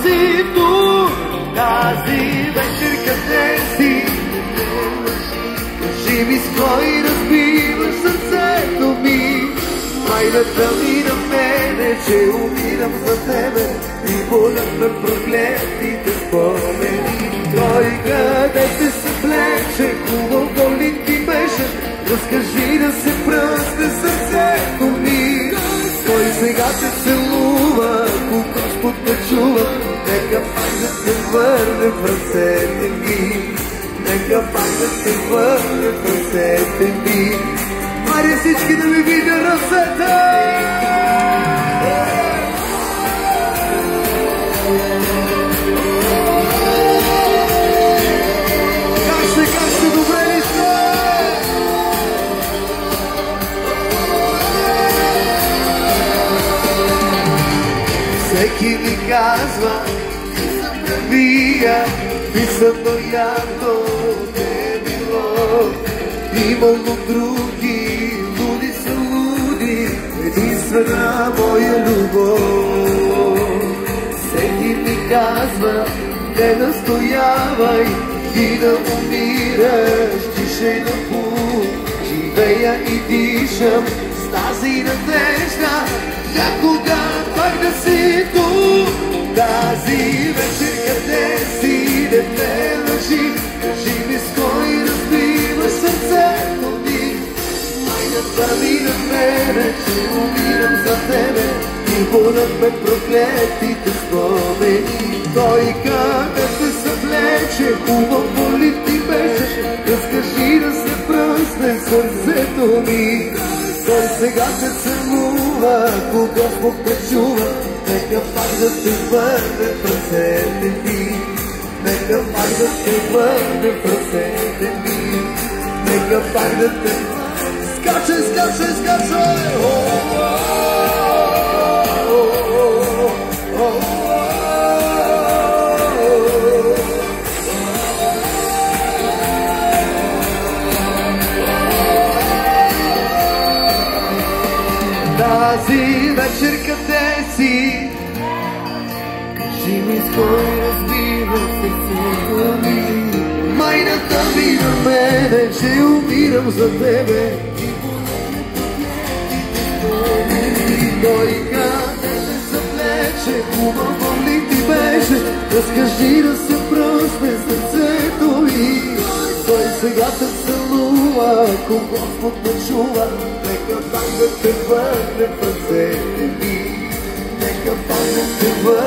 си тук, тази вечер къде си? Кажи ми с кой разбиваш сърцето ми. Майната ми на мене, че умирам за тебе и болят ме проклетите спомени. Той къде се съблече, хубаво ли ти беше? Разкажи да се пръсне сърцето ми. Той сега те целува, ако Господ ме чува, нека пак да те върне в ръцете ми. Нека пак да те върне в ръцете ми. Мари всички да ми видя ръцете! Как сте, добре ли сте? Всеки ми казва, вия, писано явно не е било. Имало други, луди са луди, единствена моя любов. Всеки ми казва, не настоявай и да умираш, тише на пул. Живея и дишам с тази надежда, някога пак да си тук. Тази вечер къде си, не ме лъжи, кажи ми с кой разбива сърцето ми. Майната ми на мене, че умирам за тебе и болят ме проклетите спомени. Той къде се съблече, хубаво ли ти беше? Разкажи да се пръсне сърцето ми. Той сега те целува, ако Господ те чува, нека пак да те върне в ръцете ми. Нека пак да те върне в ръцете ми. Нека пак да те... Скачай, скачай, скачай! Тази вечер къде си? Кажи ми с кой разбива сърцето ми. Майната ми на мене, че умирам за тебе. Той къде се съблече, хубаво ли ти беше? Разкажи да се пръсне сърцето ми. Той сега те целува, ако Господ ме чува, нека пак да те върне в ръцете ми. Нека пак да те върне